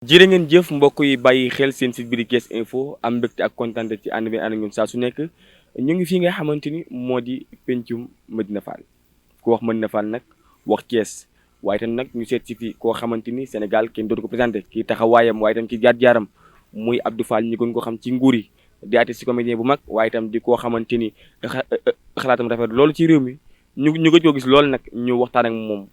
jërë ngeen jëf mbokk yi bàyyi xel seen site bi di Thies Info am mbégte ak kontaan ci ànd bi ànd ak ñun saa su nekk ñu ngi fii nga xamante ni moo di pencum Médina Fall ku wax Médina Fall nag wax Thiès waaye itam nag ñu seet si fii koo xamante ni Sénégal kenn dootu ko présenté kii taxawaayam waaye itam ci jaar-jaaram muy Abdou Fall ñu gën ko xam ci Ngoury di artiste comédien bu mag waaye itam di koo xamante ni xalaatam rafet loolu ci réew mi ñu gëj koo gis loolu nag ñu waxtaan ak moom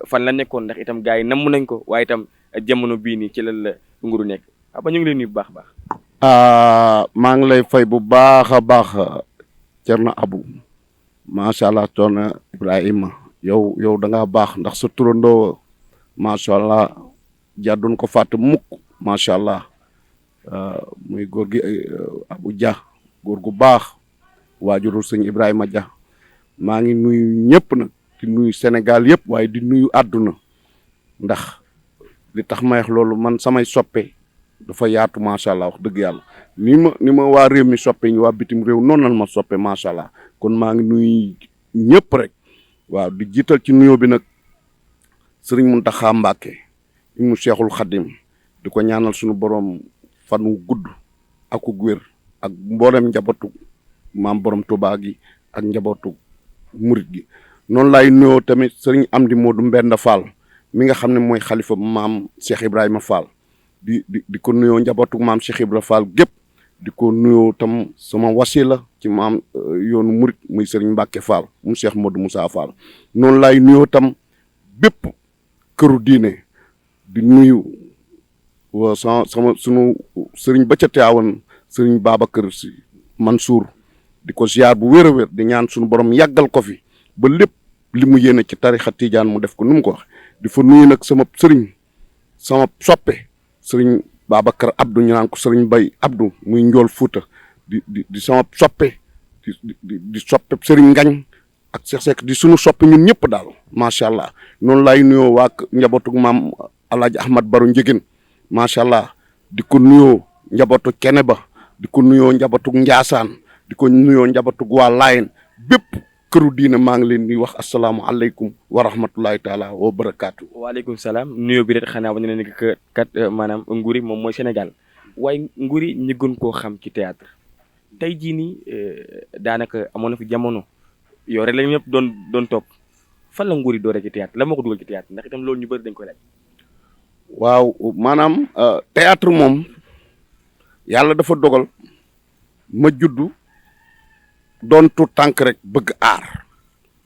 fan la nekkoon ndax itam gars yi namm nañ ko waaye itam jamono bii nii ci lan la Ngoury nekk ba ñu ngi leen nuyu bu baax a baax. maa ngi lay fay bu baax a baax Thierno Abou macha allah Thierno Ibrahima yow da ngaa baax ndax sa turandoo macha allah jàddun ko fàtte mukk macha allah muy góor gi Abou Dia góor gu baax waajuru sëñ Ibrahima Dia maa ngi nuyu ñëpp nag di nuyu Sénégal yëpp waaye di nuyu àdduna ndax. li tax may wax loolu man samay soppe dafa yaatu macha allah wax dëgg yàlla ni ma waa réew mi soppe ñu waa bitim réew noonu lan ma soppe macha allah kon maa ngi nuyu ñëpp rek waaw di jiital ci nuyoo bi nag sëriñ Mountakha Mbacké ibnu Cheikhul Khadim di ko ñaanal suñu borom fan wu gudd ak ku wér ak mboolem njabootu maam borom Touba gi ak njabootu murit gi noonu laay nuyoo tamit sëriñ Amdi Modou Mbenda Fall mi nga xam ne mooy xalifa maam Cheikh Ibrahima Fall di ko nuyoo njabootu maam Cheikh Ibrahima Fall gépp di ko nuyoo tam sama wasila ci maam yoonu murit muy Serigne Mbacke Fall mu Cheikh Modou Moussa Fall noonu laay nuyoo tam bépp këru diine di nuyu sunu Serigne ba ca Tiwaawan Serigne Babacar Sy Mansour di ko ziar bu wér a wér di ñaan sunu borom yàggal ko fi ba lépp li mu yéene ci tarixa Tijaan mu def ko nu mu ko wax di fa nuyu nag sama sëriñ sama soppe sëriñ Babacar Abdou ñu naan ko sëriñ Bay Abdou muy njool Fuuta di sama soppe di soppe sëriñ Ngañ ak Cheikh Seck di sunu soppe ñun ñëpp daal macha allah noonu laay nuyoo waa njabootu maam Alaaji Ahmad Baro Njëgin macha allah di ko nuyoo njabootu Kene ba di ko nuyoo njabootu Njaasaan di ko nuyoo njabootu waa Layen bépp këru diina maa ngi leen di wax asalaamualeykum wa rahmatulahi taala wa barakaatu. waaleykum salaam nuyoo bi rek xanaa ba ñu ne kat maanaam Ngoury moom mooy Sénégal waaye Ngoury ñu gën koo xam ci théâtre tey jii nii daanaka amoon na fi jamono yow rek la ñëpp doon topp fan la Ngoury dooree ci théâtre la moo ko dugal ci théâtre ndax itam loolu ñu bëri dañ koy laaj. waaw maanaam théâtre moom yàlla dafa dogal ma juddu. doon tu tànk rek bëgg aar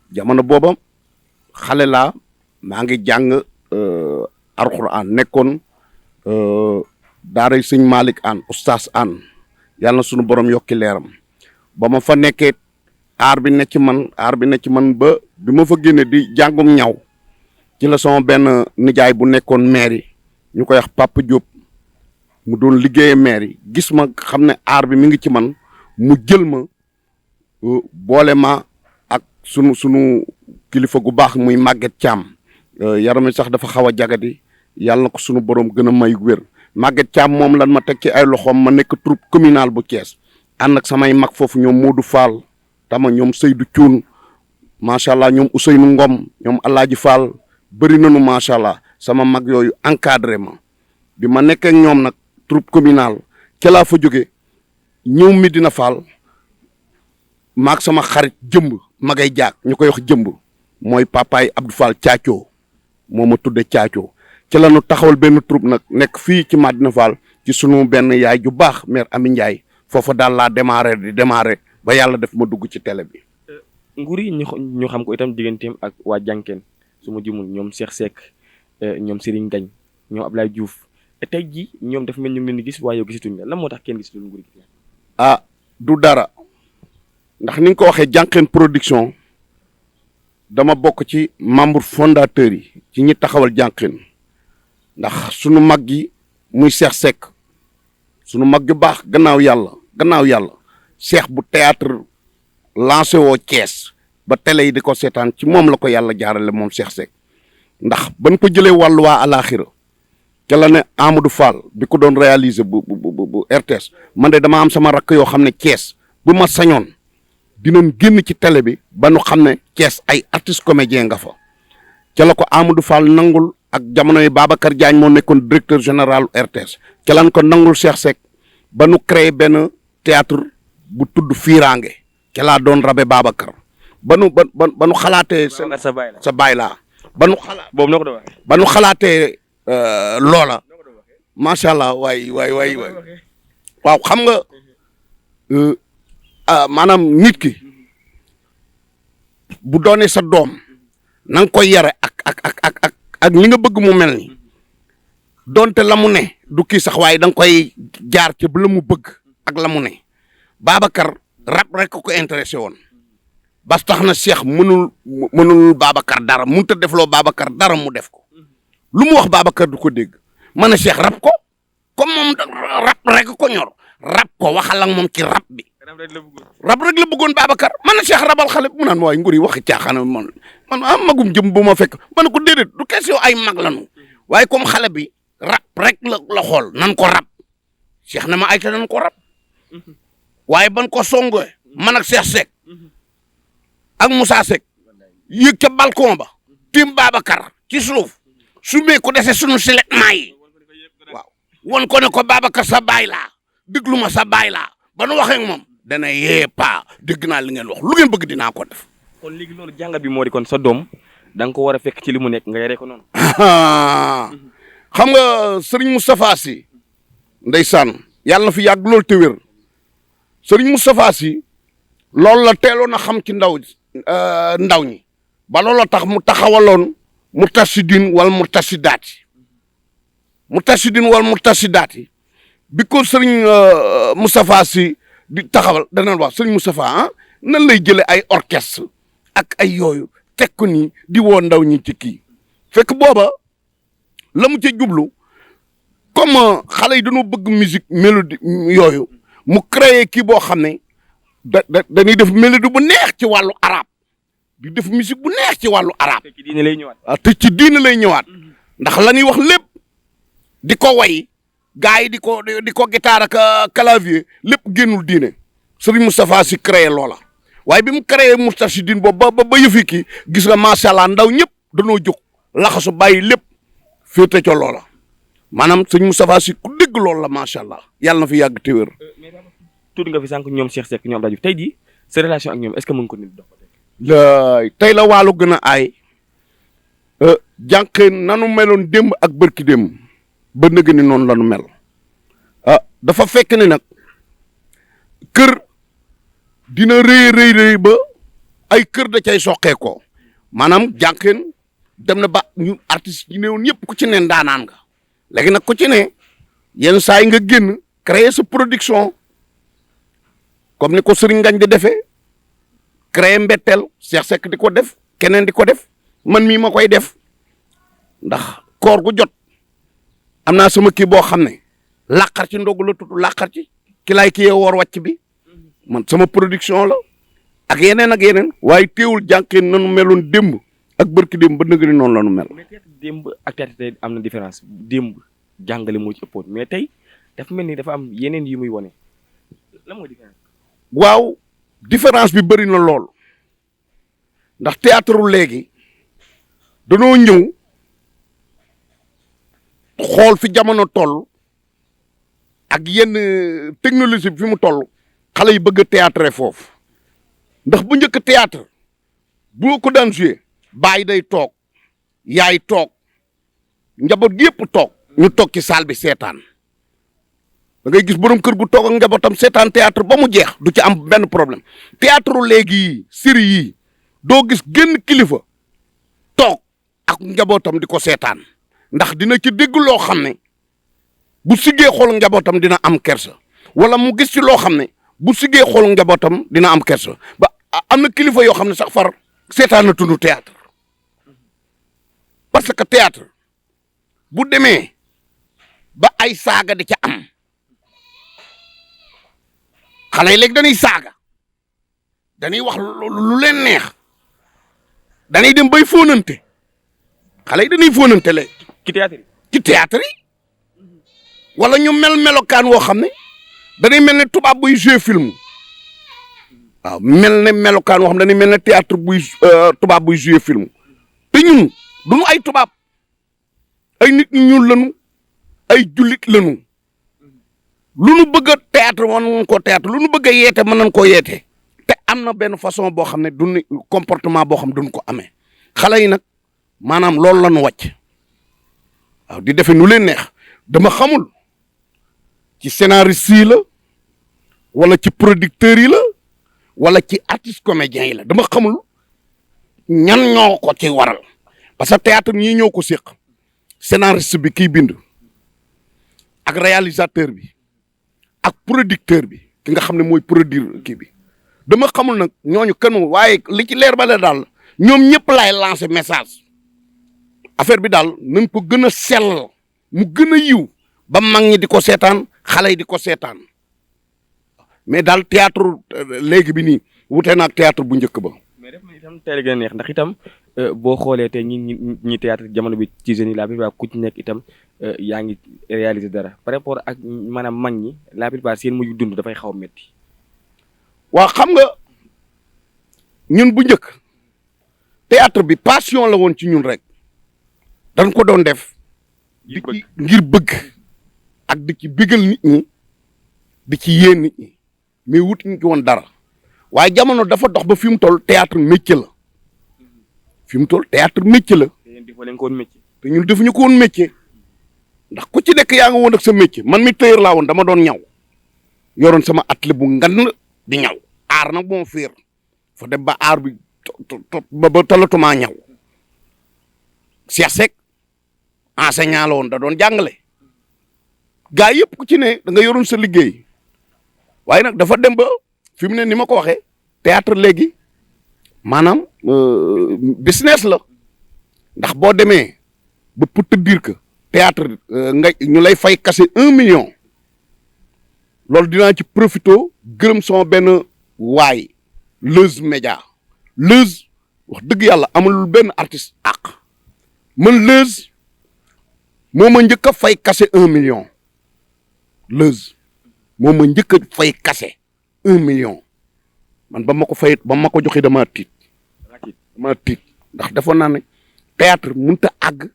jamono booba xale laa maa ngi jàng alxuraan nekkoon daaray sëñ Malick Anne oustaz Anne yàlla na sunu borom yokki leeram ba ma fa nekkee aar bi ne ci man ba bi ma fa génne di jàngum ñaw ci la sama benn nijaay bu nekkoon maire yi ñu koy wax Papa Diop mu doon liggéeye maire yi gis ma xam ne aar bi mi ngi ci man mu jël ma boole ma ak sunu kilifa gu baax muy Maguette Thiam yaram mi sax dafa xaw a jagadi yàlla na ko sunu borom gën a may wér Maguette Thiam moom lan ma teg ci ay loxoom ma nekk troupe communal bu Thiès ànd ak samay mag foofu ñoom Modou Fall tama ñoom Seydou Thioune macha allah ñoom Ousseynou Ngom ñoom Alaaji Fall bëri nañu macha allah sama mag yooyu encadré ma bi ma nekkee ak ñoom nag troupe communal ca laa fa jóge ñëw Médina Fall. maag sama xarit jëmb magay jaag ñu koy wax jëmb mooy papaay Abdou Fall caacoo moo ma tudde caacoo ci la ñu taxawal benn troupe nag nekk fii ci Médina Fall ci sunu benn yaay ju baax mère Ami Ndiaye foofa daal laa démarré ba yàlla def ma dugg ci télé bi. Ngoury ñu xam ko itam digganteem ak waa jànkeen su ma jumul ñoom Cheikh Seck ñoom Serigne Ngañ ñoom Ablaye Diouf tey jii ñoom dafa mel ñu ngi leen di gis waaye yow gisatuñ la lan moo tax kenn gisatul Ngoury. du dara. ndax ni nga ko waxee Jànkeen production dama bokk ci membre fondateur yi ci ñi taxawal Jànkeen ndax sunu mag gi muy Cheikh Seck sunu mag ju baax gannaaw yàlla Cheikh bu théâtre lancé woo Thiès ba télé yi di ko seetaan ci moom la ko yàlla jaarale moom Cheikh Seck ndax ban ko jëlee wàllu waa alaxira ca la ne Amadou Fall bi ko doon réaliser bu RTS man de dama am sama rakk yoo xam ne Thiès bu ma sañoon dinañ génn ci télé bi ba nu xam ne Thiès ay artiste comédien nga fa ca la ko Amadou Fall nangul ak jamono yi Babacar Diagne moo nekkoon directeur général RTS ca lan ko nangul Cheikh Seck ba nu créé benn théâtre bu tudd Firange ca laa doon rabe Babacar ba nu xalaatee sa baay laa ba nu xalaat boobu noo ko doon waxee ba nu xalaatee loola macha allah waay waaw xam nga maanaam nit ki bu doonee sa doom na nga koy yare ak li nga bëgg mu mel ni donte la mu ne du kii sax waaye da nga koy jaar ci la mu bëgg ak la mu ne Babacar rap rek ko intéressé woon ba tax na Cheikh mënul Babacar dara mënut a defloo Babacar dara mu def ko lu mu wax Babacar du ko dégg ma ne Cheikh rap ko comme moom rap rek ko ñor rap ko waxal ak moom ci rap bi rap rek la bëggoon Babacar man na Cheikh rabal xale mu naan waaye Ngoury waxi caaxaan man magum jëm bu ma fekk man ko déedéet du question ay mag lanu waaye comme xale bi rap rek la xool nan ko rap Cheikh na ma ayta nan ko rap waaye ban ko songoe man ak Cheikh Seck ak Moussa Seck yëg ca balcon ba tim Babacar ci suuf su mee ko dese sunu siletment yi waaw won ko ne ko Babacar sa baay laa déglu ma sa baay laa ba nu waxee ak moom dana yee paa dégg naa li ngeen wax lu ngeen bëgg dinaa ko def. kon léegi loolu jàngat bi moo di kon sa doom da nga ko war a fekk ci li mu nekk nga yaree ko noonu. xam nga Serigne Moustapha Sy ndeysaan yàlla na fi yàgg loolu te wér Serigne Moustapha Sy loolu la teeloon a xam ci ndaw ñi ba loolu tax mu taxawaloon murtasidin wal murtasidaati bi ko Serigne Moustapha Sy di taxawal dana wax Serigne Moustapha nan lay jëlee ay orchestre ak ay yooyu teg ko nii di woo ndaw ñi ci kii fekk booba la mu ca jublu comme xale yi dañoo bëgg musique mélodie yooyu mu créé kii boo xam ne dañuy def mélodie bu neex ci wàllu arabe di def musique bu neex ci wàllu arabe. te ci diine lay ñëwaat. te ci diine lay ñëwaat ndax la ñuy wax lépp di ko way gars yi di ko guitare ak clavier lépp génnul diine Serigne Moustapha Sy créé loola waaye bi mu créé Moustarchidine boobu ba yëfi kii gis nga macha allah ndaw ñëpp danoo jóg laxasu bàyyi lépp féete ca loola maanaam Serigne Moustapha Sy ku dégg loolu la macha allah yàlla na fi yàgg te wér. tudd nga fi sànq ñoom Cheikh Seck ñoom rajo tey jii sa relation ak ñoom est-ce que mën ko nit dox tey la wàllu gën a aay jànqeen nanu meloon démb ak bërki démb ba nëgg ni noonu la nu mel dafa fekk ni nag kër dina rëy ba ay kër da cay soqeekoo maanaam jànqeen dem na ba ñu artistes yi néewoon ñëpp ku ci ne ndaanaan nga léegi nag ku ci ne yenn saa yi nga génn créer sa production comme ni ko Serigne Ngagne di defee créer mbetteel Cheikh Seck di ko def keneen di ko def man mii ma koy def ndax koor gu jot am naa sama kii boo xam ne làqar ci ndogu la tudd làqar ci ki laay kiyee woor wàcc bi man sama production la ak yeneen waaye teewul jànqeen nanu meloon démb ak bërki démb ba nëgëri noonu la nu mel. mais démb ak tey am na différence démb jàngale moo ci ëppoon mais tey dafa mel ni dafa am yeneen yi muy wane lan mooy différence. waaw différence bi bëri na lool ndax théâtre léegi danoo ñëw xool fi jamono toll ak yenn technologie bi fi mu toll xale yi bëgg a théâtre foofu ndax bu njëkk théâtre boo ko daan joué baay day toog yaay toog njaboot gi yëpp toog ñu toog ci salle bi seetaan da ngay gis borom kër gu toog ak njabootam seetaan théâtre ba mu jeex du ci am benn problème théâtre léegi yi série yi doo gis génn kilifa toog ak njabootam di ko seetaan ndax dina ci dégg loo xam ne bu siggee xool njabootam dina am kersa wala mu gis ci loo xam ne bu siggee xool njabootam dina am kersa ba am na kilifa yoo xam ne sax far seetaan na tundu théâtre parce que théâtre bu demee ba ay saaga di ca am xale yi léegi dañuy saaga dañuy wax lu leen neex dañuy dem bay fóonante xale yi dañuy fóonante léegi ci théâtre yi wala ñu melokaan woo xam ne dañuy mel ne tubaab buy jouer film waaw mel ne melokaan woo xam ne dañuy mel ne théâtre buy tubaab buy jouer film te ñun duñu ay tubaab ay nit ñu ñuul lañu ay jullit lañu lu nu bëgg a théâtre mën nañ ko théâtre lu nu bëgg a yeete mën nañ koo yeete te am na benn façon boo xam ne duñu comportement boo xam ne duñ ko amee xale yi nag maanaam loolu la ñu wàcc waaw di defe nu leen neex dama xamul ci scénariste yi la wala ci producteurs yi la wala ci artiste comédiens yi la dama xamul ñan ñoo ko ci waral parce que théâtre ñii ñoo ko séq scénariste bi kiy bind ak réalisateur bi ak producteur bi ki nga xam ne mooy produire kii bi dama xamul nag ñooñu kenn waaye li ci leer ba la daal ñoom ñëpp laay lancer message affaire bi daal nañ ko gën a sell mu gën a yiw ba mag ñi di ko seetaan xale yi di ko seetaan mais daal théâtre léegi bi nii wute na ak théâtre bu njëkk ba. mais def na itam teel a gën a neex ndax itam boo xoolee te ñi théâtre jamono bi ci jeunes yi la plupart ku ci nekk itam yaa ngi réaliser dara par rapport ak maanaam mag ñi la plupart seen mujj dund dafay xaw a métti. waaw xam nga ñun bu njëkk théâtre bi passion la woon ci ñun rek dañ ko doon def di ci ngir bëgg ak di ci bégal nit ñi di ci yéen nit ñi mais wut ñu ci woon dara waaye jamono dafa dox ba fi mu toll théâtre métier la fi mu toll théâtre métier la te ñun defuñu ko woon métier ndax ku ci nekk yaa nga woon ak sa métier man mi tailleur laa woon dama doon ñaw yoroon sama atelier bu ngan di ñaw aar nag moo fiir fa dem ba aar bi ba talatuma ñaw Cheikh Seck enseignant la woon da doon jàngale gaa yëpp ku ci ne da nga yoroon sa liggéey waaye nag dafa dem ba fi mu ne ni ma ko waxee théâtre léegi maanaam business la ndax boo demee ba pour te dire que théâtre nga ñu lay fay kase 1 million loolu dinaa ci profito gërëm sama benn waay Leuz Média Leuz wax dëgg yàlla amul benn artiste ak man Leuz moo ma njëkk a fay kase 1 million Leuz moo ma njëkk a fay kase 1 million man ba ma ko fay ba ma ko joxe dama tiit ndax defoon naa ne théâtre mënut a àgg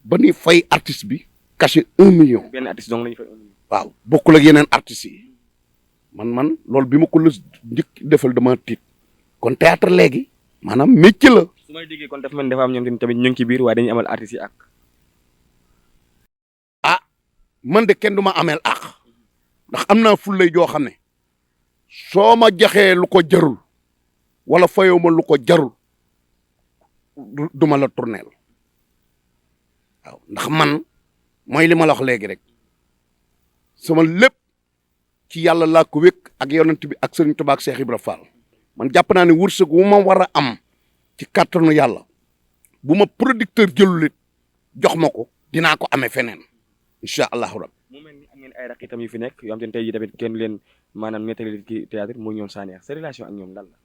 ba ni fay artiste bi kase 1 million. benn artiste dong lañu fay 1 million. waaw bokkul ak yeneen artistes yi man loolu bi ma ko Leuz njëkk defal dama tiit kon théâtre léegi maanaam métier la. su may déggee kon dafa mel ni dafa am ñoom tamit ñu ngi ci biir waaye dañuy amal artistes yi ak. man de kenn du ma ameel àq ndax am naa fullay joo xam ne soo ma joxee lu ko jarul wala fayoo ma lu ko jarul du ma la tourneel waaw ndax man mooy li ma la wax léegi rek sama lépp ci yàlla laa ko wékk ak yonent bi ak Sëriñ Tuubaa ak Cheikh Ibra Fall man jàpp naa ne wërsëg wu ma war a am ci kàttanu yàlla bu ma producteur jëlul it jox ma ko dinaa ko amee feneen. incha allahu rabbi. mu mel ni am ngeen ay rakk itam yu fi nekk yoo xam te ne tey jii tamit kenn leen maanaam nettali ci théâtre muy ñoom Sanex sa relation ak ñoom lan la.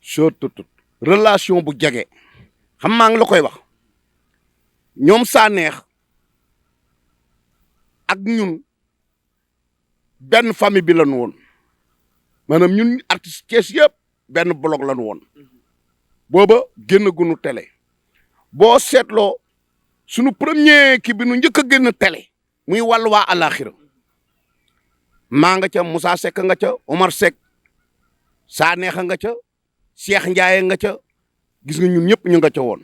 surtout relation bu jege xam maa ngi la koy wax ñoom Sanex ak ñun benn famille bi lañu woon maanaam ñun artiste Thiès yëpp benn bloc lañu woon booba génn gunu télé boo seetloo sunu premier kii bi nu njëkk a génn télé. muy wàllu waa àllaaxira maa nga ca Moussa Seck nga ca Omar Seck Sanex nga ca Cheikh Ndiaye nga ca gis nga ñun ñëpp ñu nga ca woon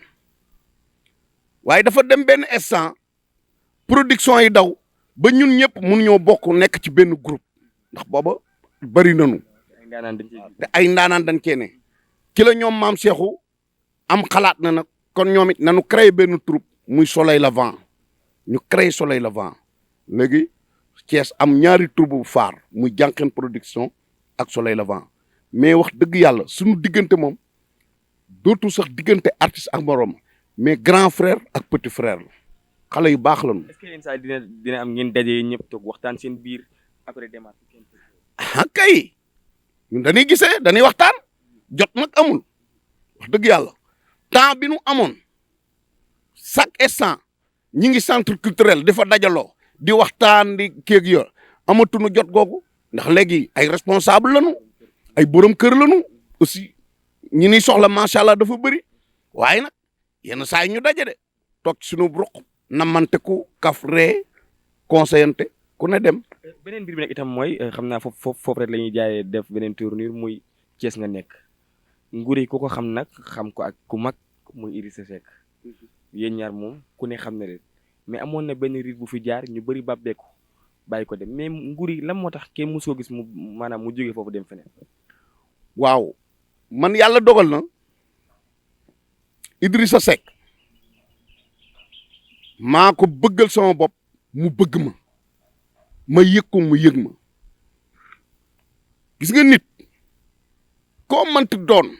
waaye dafa dem benn instant production yi daw ba ñun ñëpp mënuñoo bokk nekk ci benn groupe ndax booba bari nañu te ay ndaanaan dañ cee ne ci la ñoom maam Cheikhou am xalaat na nag kon ñoom it nañu créé benn troupe muy Soleil Levant ñu créé Soleil Levant léegi Thiès am ñaari troupe bu phare muy Jànqeen production ak Soleil Levant mais wax dëgg yàlla suñu diggante moom dootul sax diggante artiste ak morom mais grand frère ak petit frère la xale yu baax lañu. est-ce que yenn saa dina am ngeen daje ñëpp toog waxtaan seen biir après démarche. kay ñun dañuy gisee dañuy waxtaan jot nag amul wax dëgg yàlla temps bi nu amoon chaque instant ñi ngi centre culturel dafa dajaloo di waxtaan di kéeg yo amatuñu jot googu ndax léegi ay responsable lañu ay borom kër lañu aussi ñi ni soxla macha allah dafa bëri waaye nag yenn saa yi ñu daje de toog ci suñu ruq namante ku kaf ree conseillante ku ne dem. beneen mbir bi nag itam mooy xam naa foofu rek la ñuy jaayee def beneen tournure muy Thiès nga nekk Ngoury ku ko xam nag xam ko ak ku mag muy Idrissa Seck yéen ñaar moom ku ne xam na leen mais amoon na benn riit bu fi jaar ñu bëri bàbbeeku bàyyi ko dem mais Ngoury lan moo tax kenn mosoo gis mu maanaam mu jógee foofu dem feneen. waaw man yàlla dogal na Idrissa Seck maa ko bëggal sama bopp mu bëgg ma yëg ko mu yëg ma gis nga nit koo mënti doon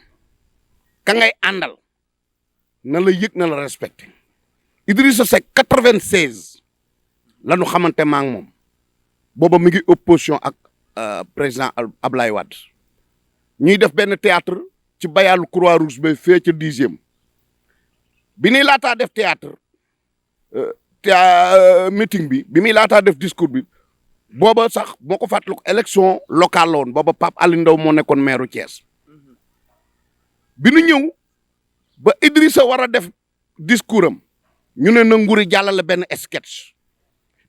ka ngay àndal na la yëg na la respecté Idrissa Seck 96 la ñu xamante maa ngi moom booba mi ngi opposition ak président Ablaye Wade ñuy def benn théâtre ci bayalu Croix-Rouge ba fee ca 10e bi ñuy laataa def théâtre meeting bi muy laataa def discours bi booba sax moo ko fàttaliku élection locale la woon booba Pape Alioune Ndao moo nekkoon maire Thiès bi nu ñëw ba Idrissa war a def discours am ñu ne na Ngoury jàllale benn sketch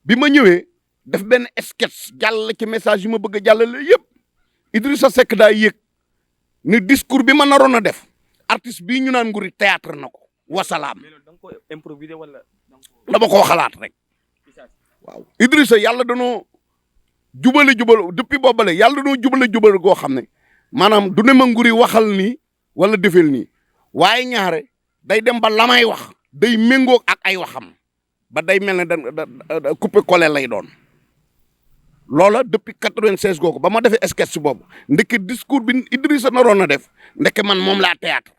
bi ma ñëwee def benn sketch jàllale ci message yi ma bëgg a jàllale yëpp Idrissa Seck daa yëg ni discours bi ma naroon a def artiste bii ñu naan Ngoury théâtre na ko wasalaam. mais loolu da nga ko improviser wala. dama koo xalaat rek waaw Idrissa yàlla danoo jubale depuis boobale yàlla danoo jubale goo xam ne maanaam du ne ma Ngoury waxal nii wala defel nii waaye ñaare day dem ba lamay wax day méngoo ak ay waxam ba day mel ne da coupé collé lay doon loola depuis 96 googu ba ma defee sketch boobu ndeke discours bi Idrissa naroon na def ndeke man moom laa théâtre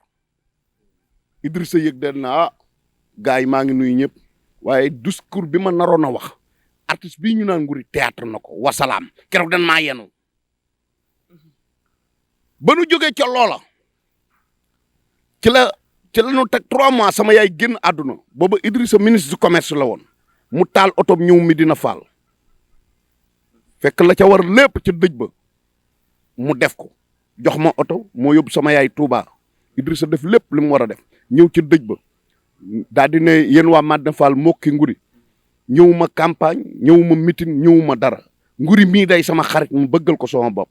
Idrissa yëg den na gars yi maa ngi nuyu ñëpp waaye discours bi ma naroon a wax artiste bii ñu naan Ngoury théâtre na ko wasalaam keroog dan maa yenu ba nu jógee ca loola ci la ñu teg 3 mois sama yaay génn àdduna booba Idrissa ministre du commerce la woon mu taal otom ñëw Medina Fall fekk la ca war lépp ca dëj ba mu def ko jox ma oto moo yóbbu sama yaay Touba Idrissa def lépp li mu war a def ñëw ca dëj ba daal di ne yéen waa Medina Fall mokki Ngoury ñëwuma campagne ñëwuma meeting ñëwuma dara Ngoury mii day sama xarit mu bëggal ko sama bopp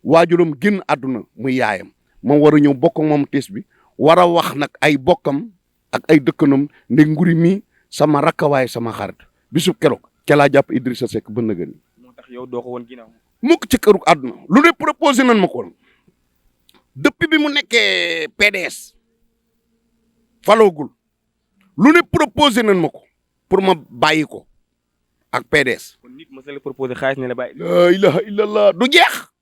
waajuram génn àdduna muy yaayam ma war a ñëw bokk moom tiis bi war a wax nag ay bokkam ak ay dëkkanam ne Ngoury mii sama rakkawaay sama xarit bisub keroog ca laa jàpp Idrissa Seck ba nëgën moo tax yow doo ko woon ginnaaw. mukk ci këru àdduna lu ne proposé nañ ma ko depuis bi mu nekkee PDS faloogul lu ne proposé nañ ma ko pour ma bàyyi ko ak PDS. kon nit mos na la proposé xaalis ne la bàyyi. la ilaha illallah du jeex.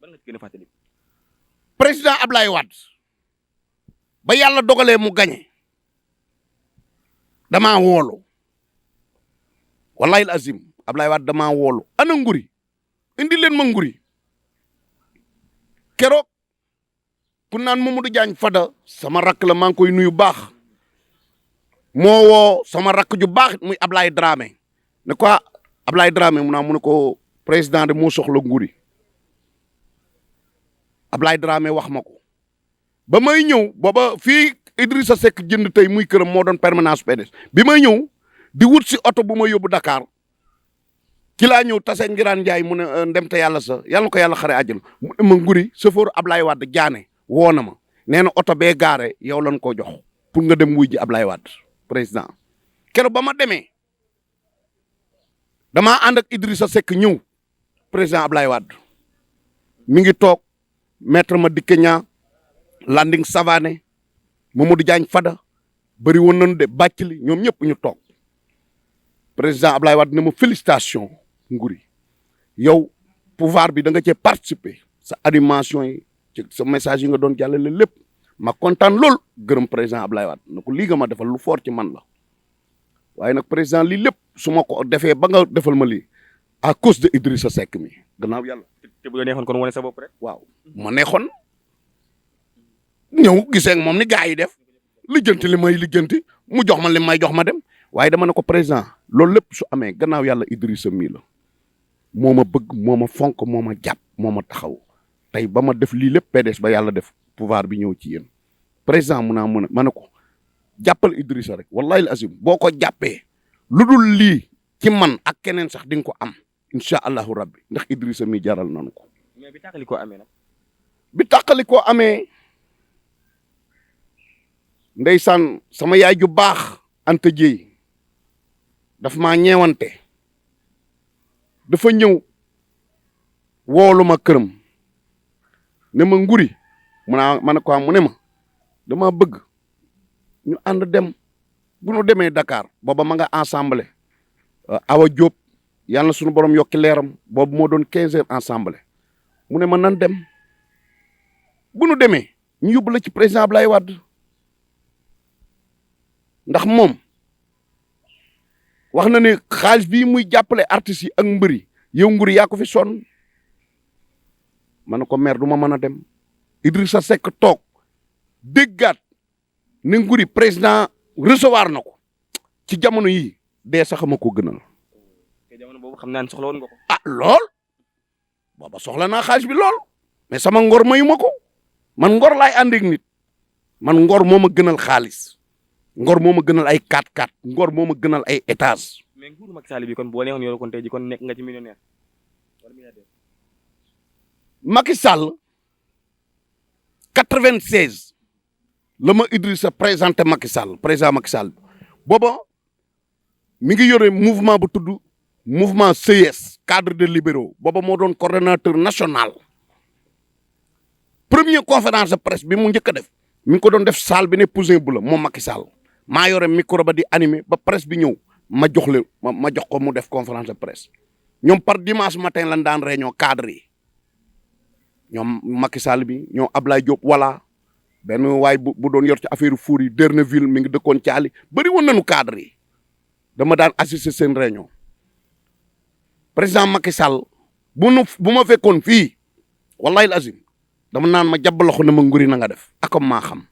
ban nga ci gën a fàttali. président Ablaye Wade ba yàlla dogalee mu gañe damaa woolu wallahi azim Ablaye Wade damaa woolu ana Ngoury indi leen ma Ngoury keroog ku naan Mamadou Diagne Fada sama rakk la maa ngi koy nuyu baax moo woo sama rakk ju baax muy Ablaye Dramé ne quoi Ablaye Dramé mu ne ko président de moo soxla Ngoury Ablaye Dramé wax ma ko ba may ñëw booba fii Idrissa Seck jënd tey muy këram moo doon permanence PDS bi may ñëw di wut si oto bu ma yóbbu Dakar ci laa ñëw tase Ngiraan Njaay mu ne ndem te yàlla sa yàlla na ko yàlla xare àjjana mu ne ma Ngoury chauffeur Ablaye Wade jaane woo na ma nee na oto bee gaare yow lañ ko jox pour nga dem wuy ji Ablaye Wade président keroog ba ma demee damaa ànd ak Idrissa Seck ñëw président Ablaye Wade mi ngi toog maître Madické Niang Landing Savané Mamadou Diagne Fada bëri woon nañu de Bathily ñoom ñëpp ñu toog président Ablaye Wade ne ma félicitation Ngoury yow pouvoir bi da nga cee participer sa animation yi ci sa message yi nga doon jàllale lépp ma kontaan lool gërëm président Ablaye Wade na ko lii nga ma defal lu fort ci man la waaye nag président lii lépp su ma ko defee ba nga defal ma lii à cause de Idrissa Seck mi gannaaw yàlla. te bu la neexoon kon wane sa bopp rek. waaw ma neexoon ñëw gisee ak moom ni gars yi def lijjanti li may lijjanti mu jox ma li may jox ma dem waaye dama ne ko président loolu lépp su amee gannaaw yàlla Idrissa mii la moo ma bëgg moo ma fonk moo ma jàpp moo ma taxaw tey ba ma def lii lépp PDS ba yàlla def pouvoir bi ñëw ci yéen président mun naa mën a ma ne ko jàppal Idrissa rek wallahi al azim boo ko jàppee lu dul lii ci man ak keneen sax di nga ko am incha allahu rabbi ndax Idrissa mi jaral nanu ko. mais bi tàqali koo amee nag. bi tàqali koo amee ndeysaan sama yaay ju baax Anta Dieye daf maa ñeewante dafa ñëw woolu ma këram ne ma Ngoury ma ne ko mu ne ma dama bëgg ñu ànd dem bu ñu demee Dakar booba ma nga ensemble Awa Diop yàlla na suñu borom yokki leeram boobu moo doon 15 heures ensemble mu ne ma nan dem bu ñu demee ñu yóbbu la ci président Ablaye Wade ndax moom wax na ne xaalis bii muy jàppale artistes yi ak mbëri yow Ngoury yaa ko fi sonn ma ne ko maire du ma mën a dem Idrissa Seck toog déggaat ne Ngoury président recevoir na ko ci jamono yi dee sax ma ko gënal. te jamono boobu xam naa ne soxla woon nga ko. ah lool booba soxla naa xaalis bi lool mais sama ngor mayu ma ko man ngor laay ànd ak nit man ngor moo ma gënal xaalis ngor moo ma gënal ay 4x4 ngor moo ma gënal ay étage. mais nguuru Macky Sall bi kon boo neexoon yow kon tey ji kon nekk nga ci millionnaire wala milliardaire. Macky Sall 96 la ma Idrissa présenté Macky Sall président Macky Sall booba mi ngi yore mouvement bu tudd mouvement CS cadre de libéraux booba moo doon coordonnateur national première conférence de presse bi mu njëkk a def mi ngi ko doon def salle bi ne Poussin bu la moom Macky Sall maa yore micro ba di animé ba presse bi ñëw ma jox le ma jox ko mu def conférence de presse ñoom par dimanche matin lan daan réunion cadre yi ñoom Macky Sall bi ñoom Ablaye Diop wala benn waay bu doon yor ci affaire four yi Derneville mi ngi dëkkoon caali bëri woon nañu cadre yi dama daan assister seen réunion président Macky Sall bu ma fekkoon fii wallahi azim dama naan ma jàpp loxo na ma Ngoury na nga def akom maa xam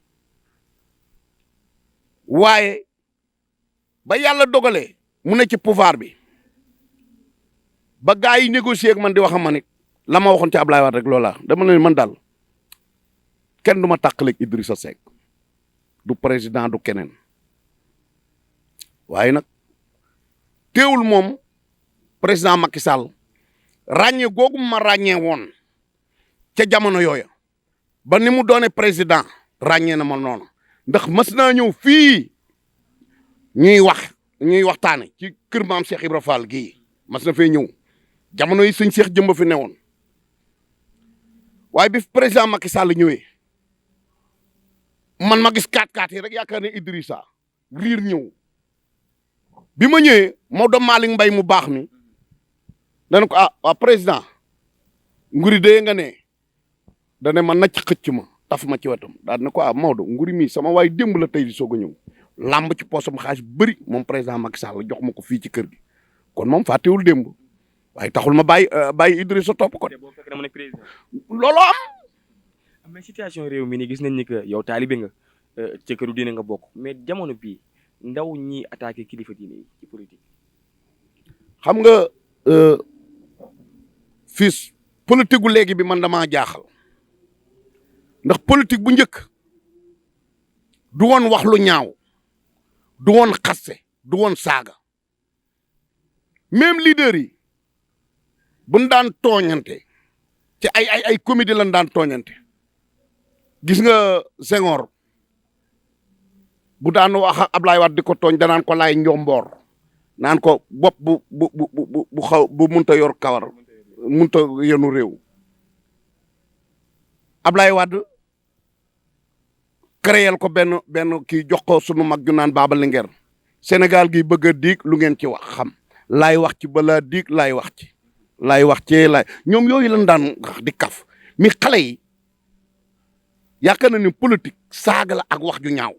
waaye ba yàlla dogalee mu ne ci pouvoir bi ba gars yi négocier ak man di wax ma nit la ma waxoon ci Ablaye Wade rek loola dama ne man daal kenn du ma tàqaleeg Idrissa Seck du président du keneen waaye nag teewul moom président Macky Sall ràññee googu ma ràññee woon ca jamono yooya ba ni mu doone président ràññee na ma noonu ndax mas naa ñëw fii ñuy waxtaane ci kër maam Cheikh Ibra Fall gii mas na fee ñëw jamono yi sëñ Cheikh jëmba fi newoon waaye bi président Macky Sall ñëwee man ma gis 4x4 yi rek yaakaar ne Idrissa riir ñëw bi ma ñëwee Maodo Malick Mbaye mu baax mi dana ko waa président Ngoury dee nga ne dane ma nacc xëcc ma taf ma ci wetam daal ne ko Maodo Ngoury mii sama waay démb la tey di soog a ñëw làmb ci poosam xaalis bëri moom président Macky Sall jox ma ko fii ci kër gi kon moom fàttewul démb waaye taxul ma bàyyi Idrissa topp ko looloo am. mais situation réew mi ni gis nañ ni que yow taalibe nga ca këru diine nga bokk mais jamono bii ndaw ñi attaqué kilifa diine yi ci politique. xam nga fii politique gu léegi bi man damaa jaaxal ndax politique bu njëkk du woon wax lu ñaaw du woon xaste du woon saaga même leader yi buñ daan tooñante ci ay comédie lañ daan tooñante gis nga Senghor bu daan wax ak Ablaye Wade di ko tooñ danaan ko laay njomboor naan ko bopp bu munta yor kawar munta yenu réew Ablaye Wade créel ko benn kii jox ko sunu mag ju naan Baba Linguère Sénégal gi bëgg a diig lu ngeen ci wax xam laay wax ci balaa diig laay wax ci ñoom yooyu lañ daan wax di kaf mi xale yi yaakaar na ni politique saaga la ak wax ju ñaaw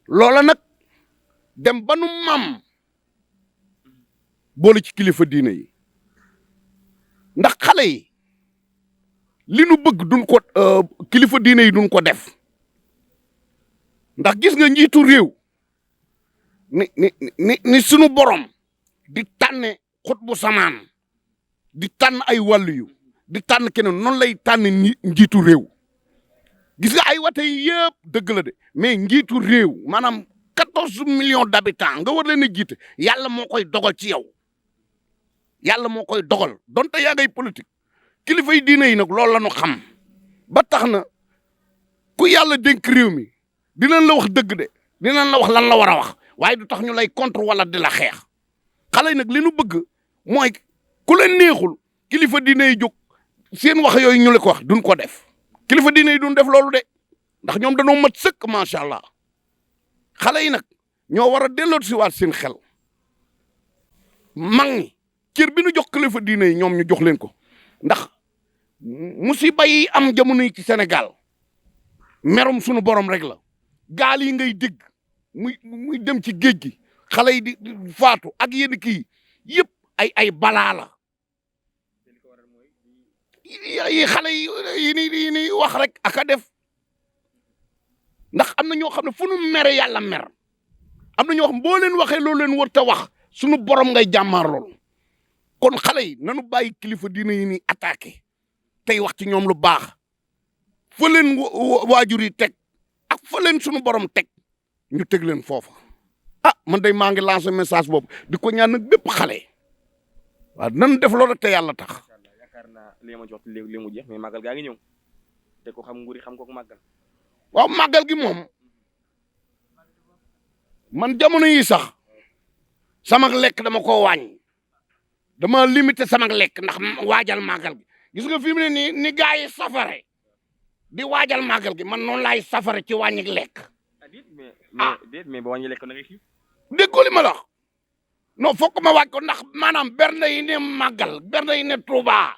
loola nag dem ba nu mam boole ci kilifa diine yi ndax xale yi li nu bëgg duñ ko kilifa diine yi duñ ko def ndax gis nga njiitu réew ni sunu borom di tànne xut bu samaan di tànn ay wàllu yu di tànn keneen noonu lay tànn njiitu réew gis nga ay wate yi yëpp dëgg la de mais njiitu réew maanaam 14 millions d'habitants nga war leen a jiite yàlla moo koy dogal ci yow yàlla moo koy dogal donte yaa ngay politique kilifa yi diine yi nag loolu la ñu xam ba tax na ku yàlla dénk réew mi dinañ la wax dëgg de dinañ la wax lan la war a wax waaye du tax ñu lay contre wala di la xeex xale yi nag li nu bëgg mooy ku leen neexul kilifa diine yi jóg seen wax yooyu ñu la ko wax duñ ko def kilifa diine yi duñ def loolu de ndax ñoom dañoo mat sëkk macha allah xale yi nag ñoo war a delloo si waat seen xel mag ñi cër bi nu jox kilifa diine yi ñoom ñu jox leen ko ndax musiba yi am jamono yi ci Sénégal merum sunu borom rek la gaal yi ngay dégg muy dem ci géej gi xale yi di faatu ak yenn kii yëpp ay balaa la yi xale yi ni wax rek ak a def ndax am na ñoo xam ne fu nu mere yàlla mer am na ñoo xam boo leen waxee loolu leen war ta wax sunu borom ngay jàmmaar loolu kon xale yi nanu bàyyi kilifa diine yi ni attaqué tey wax ci ñoom lu baax fa leen waajur yi teg ak fa leen sunu borom teg ñu teg leen foofa ah man day maa ngi lancé message boobu di ko ñaan nag bépp xale waaw nan def loolu te yàlla tax. yaakaar naa li ma jox léegi mu jeex mais màggal gaa ngi ñëw te ko xam Ngoury xam ko màggal. waaw màggal gi moom man jamono yi sax sama lekk dama ko wàññi dama limité sama lekk ndax waajal màggal gi gis nga fi mu ne ni gaa yi safare di waajal màggal gi man noonu laay safare ci wàññi lekk. mais ba wàññi lekk da ngay xiif. déggoo li ma la wax non fokk ma wàcc ko ndax maanaam bernde yi ne màggal bernde yi ne Touba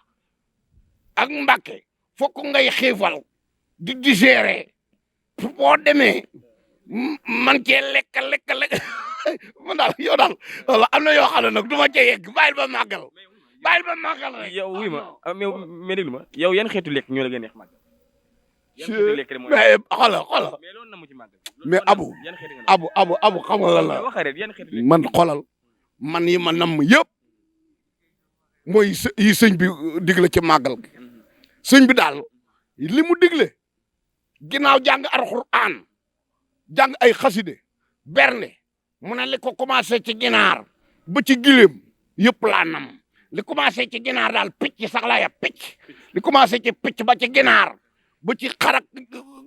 ak Mbacké fokk ngay xiifal di digérer boo demee man cee lekk man daal yow daal wala am na yoo xam ne nag du ma cee yegg bàyyil ba màggal rek. yow wuy ma mais déglu ma yow yan xeetu lekk ñoo la gën a neex màggal. mais xoolal mais abu xam nga lan la man xoolal man yi ma namm yëpp mooy yi sëñ bi digle ci màggal gi sëñ bi daal li mu digle ginnaaw jàng alxuraan jàng ay xaside bernde mu ne li ko commencé ci ginaar ba ci gileem yëpp laa nam li commencé ci ginaar daal picc sax laa ya picc li commencé ci picc ba ci ginaar ba ci xarak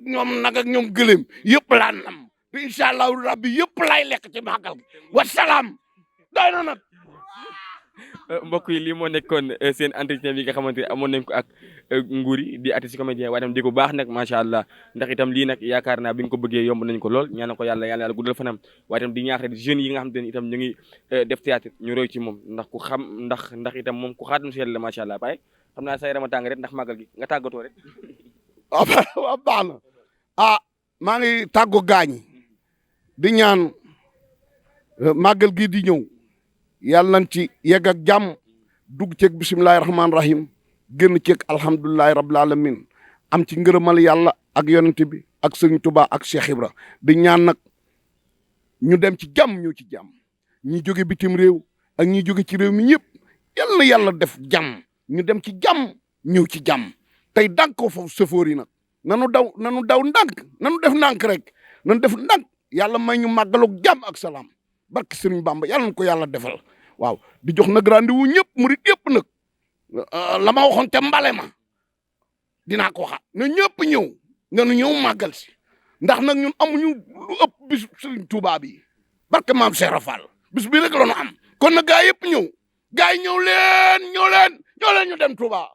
ñoom nag ak ñoom gëléem yëpp laa nam te incha allahu rabbi yëpp laay lekk ci màggal gi wasalaam doy na nag. mbokk yi lii moo nekkoon seen entretien bi nga xamante ne amoon nañ ko ak Ngoury di artiste comédien waaye tam di ko baax nag macha allah ndax itam lii nag yaakaar naa bi ñu ko bëggee yomb nañ ko lool ñaan ko yàlla guddal fanam waaye tam di ñaax rek jeunes yi nga xamante ne itam ñu ngi def théâtre ñu roy ci moom ndax ku xam ndax itam moom ku xaatum si la macha allah waaye xam naa sa yaram a tàng rek ndax màggal gi nga tàggatoo rek. waaw baax na maa ngi tàggu gaañ di ñaan màggal gi di ñëw yàlla nañ ci yegg ak jàmm dugg ceeg bisimilahi rahmaani rahim génn ceeg alhamdulilahi rabbil alamin am ci ngërëmal yàlla ak yonent bi ak sëñ Tuba ak Cheikh Ibra di ñaan nag ñu dem ci jàmm ñëw ci jàmm ñi jóge bitim réew ak ñi jóge ci réew mi ñëpp yal na yàlla def jàmm ñu dem ci jàmm ñëw ci jàmm tey dànk ko foofu sëfoor yi nag nanu daw ndànk nanu def ndànk rek nanu def ndànk yàlla may ñu màggalug jàmm ak salaam barke Sëriñ Bamba yàlla na ko yàlla defal waaw di jox nag rendez-vous ñëpp murit yëpp nag la ma waxoon te mbale ma dinaa ko waxaat na ñëpp ñëw ngeen ñëw màggal si ndax nag ñun amuñu lu ëpp bis Sëriñ Tuubaa bi barke maam Seera Fall bis bi rek la ñu am kon nag gaa yëpp ñëw gaa yi ñëw leen ñu dem Tuubaa